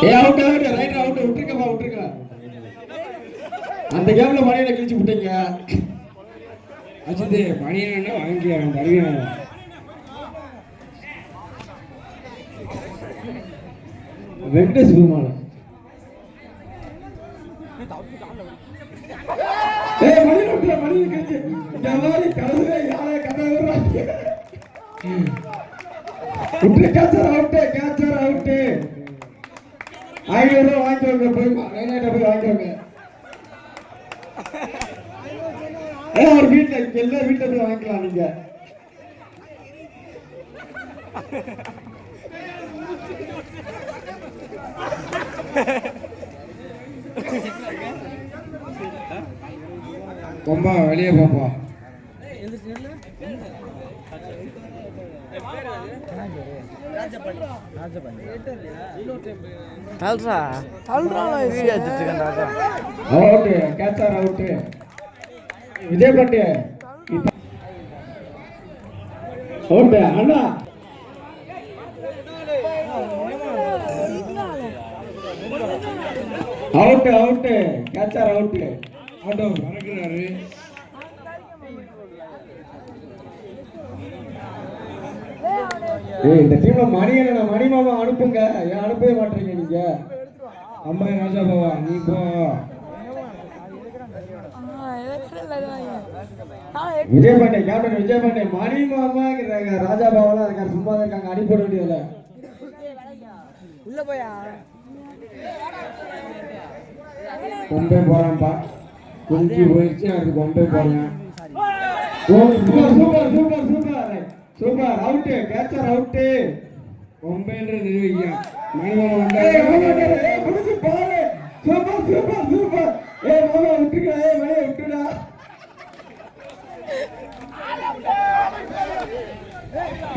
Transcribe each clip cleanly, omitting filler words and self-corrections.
ஏ out out right out விட்டுருங்கப்பா விட்டுருங்க. அந்த கேம்ல மணியனை கிழிச்சு விட்டீங்க. அஜித் மணியனை வாங்கிக்கிறேன் தருவேன். வெங்கடேஷ் பெருமாள் மணி கிழிச்சு இந்த மாதிரி கலந்துவே யாரே கதை விடுறாங்க. கேச்சர் அவுட்டு 500 ரூபா வாங்கிக்கோங்க. போய் நைனாட்ட போய் வாங்கிக்கோங்க. ஒரு வீட்டில் எல்லா வீட்டில் போய் வாங்கிக்கலாம் நீங்க. ரொம்ப வெளியே பாப்பா. விஜய் பாண்டிய அண்ணா அவுட் கேட்சார் அவுட் ஆட்டோ மறக்கிறாரு. இந்த டீம்ல மணி மாமா அனுப்புங்க. ஏன் அனுப்பவே மாட்டீங்க நீங்க? அம்மா ராஜா பாவா நீ போ. விஜய் பாண்டே கேப்டன் விஜய் பாண்டே மணி மாமாங்கிறாங்க. ராஜா பாவெல்லாம் இருக்காரு, சும்மா தான் இருக்காங்க. அனுப்பிட வேண்டியதில்ல. கொம்பே போறான்ப்பா. குஞ்சு போயிடுச்சு, அதுக்கு கொம்பே போறேன். Super out catcher out. கொம்பேன்ற நிரூபிக்க மணிமாமா வந்தா சூப்பர். ஏ மாமா விட்டுங்க. மணியை விட்டுடா.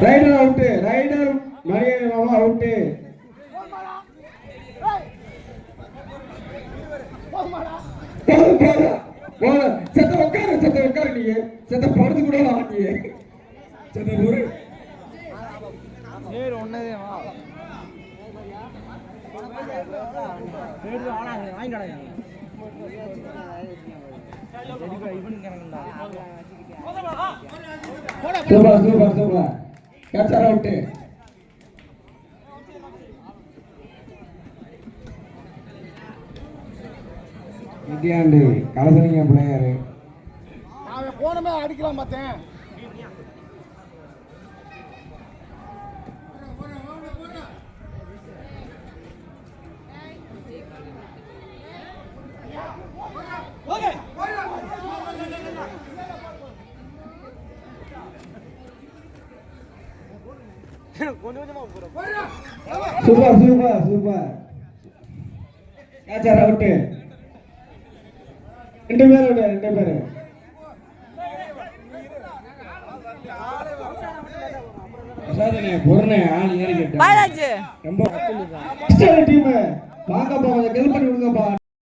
ரைடர் அவுட் மணியை மாமா அவுட். செத்த உட்காரு நீங்க. செத்த படுத்து கூட வாங்கிய செத்த ஊரு சூப்பர் கேட்சர் அவுட். இந்தியாண்டு கலசனிங்க பிள்ளையாரு போனமே அடிக்கலாம் பார்த்தேன். Super catcher out. ரெண்டு பேரு பொருணை ஆள் ஏறி கேட்டேன். ரொம்ப டீம் வாங்கப்பா, கொஞ்சம் ஹெல்ப் பண்ணி விடுங்கப்பா.